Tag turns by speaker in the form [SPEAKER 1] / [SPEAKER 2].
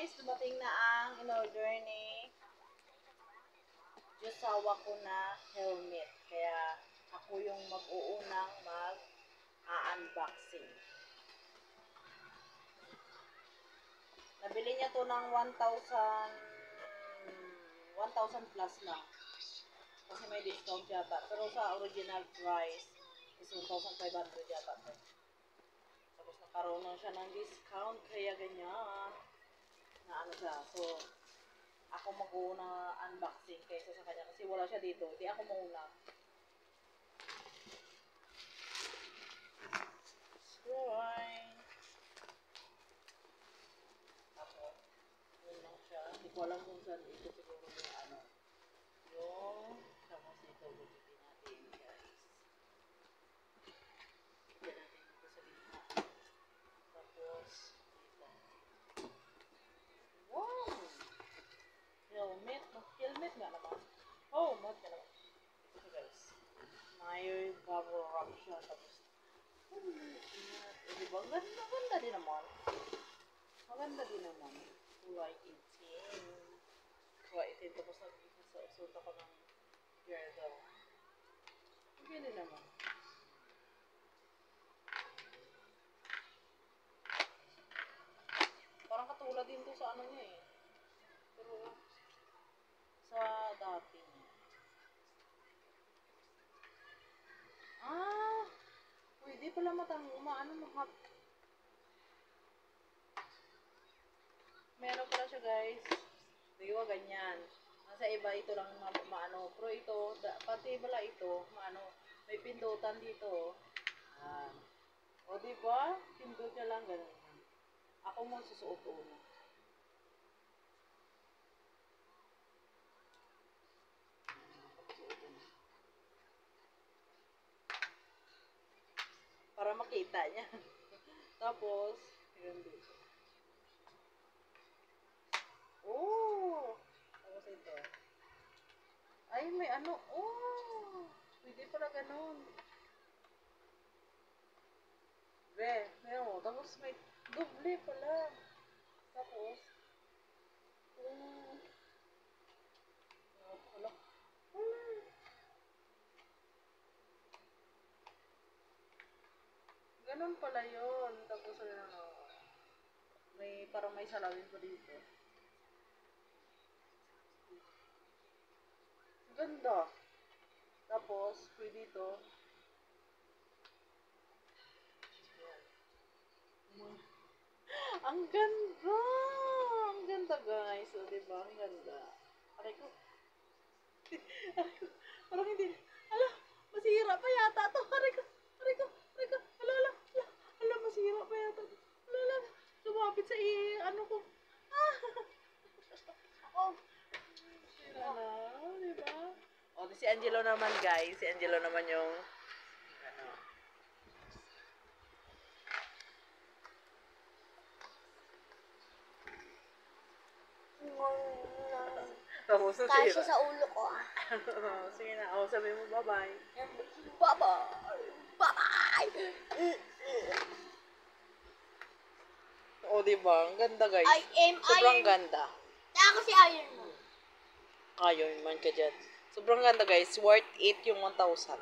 [SPEAKER 1] guys, dumating na ang in-order ni Josawa ko na helmet. Kaya ako yung mag-uunang mag-unboxing. Nabili niya to ng 1,000 plus lang. Kasi may discount yata. Pero sa original price is 1,500 yata to. Tapos nakaroon na siya ng discount. Kaya ganyan. Na ano siya. So, ako mag-uuna unboxing kaysa sa kanya. Kasi wala siya dito. Hindi ako mauna. Right. Tapos, yun lang siya. Hindi ko alam kung saan ito siguro yung ano. Yung, tapos ito, bukitin natin guys. Bigyan natin ito sa lima. Tapos, ito. Wow! Helmet. Helmet nga naman. Oh, helmet nga naman. Ito siya guys. May bubble wrap siya. Tapos, diba? Maganda din naman. Maganda din naman. Kulay itim. Kulay itim. Tapos nagsuot ako ng yellow. Okay din naman. Parang katulad din to sa ano niya eh. Pero sa dati niya. Pwede pala meron pala siya guys. Diba ganyan. Nasa iba ito lang maano. Pero ito, pati pala ito, maano, may pindutan dito. O diba? Pindut niya lang ganun. Ako mo susuot una. Para makita niya. Tapos, yun dito. Oh! Tapos ito. Ay, may ano. Oh! Pwede pala ganun. Meron. Tapos may doble pala. Tapos, ganun pala yun. Tapos, parang may salawin pa dito. Ganda. Tapos, pwede ito. Ang ganda! Ang ganda guys. O, diba? Ang ganda. Aray ko. Parang hindi. Ala, masira pa yata ito. Aray ko. Ala, masira pa yata ito. Ala, lumapit sa ano ko. Oh, sira na. Diba? O, si Angelo naman guys. Si Angelo naman yung tapos na
[SPEAKER 2] Kasya sa ulo ko ah.
[SPEAKER 1] Sige na. O, sabi mo bye-bye.
[SPEAKER 2] Bye-bye!
[SPEAKER 1] O, diba? Ang ganda guys.
[SPEAKER 2] I am
[SPEAKER 1] Sobrang
[SPEAKER 2] Iron.
[SPEAKER 1] ganda.
[SPEAKER 2] Ako si Iron Man.
[SPEAKER 1] Iron Man ka dyan. Sobrang ganda guys. Worth it yung 1,000.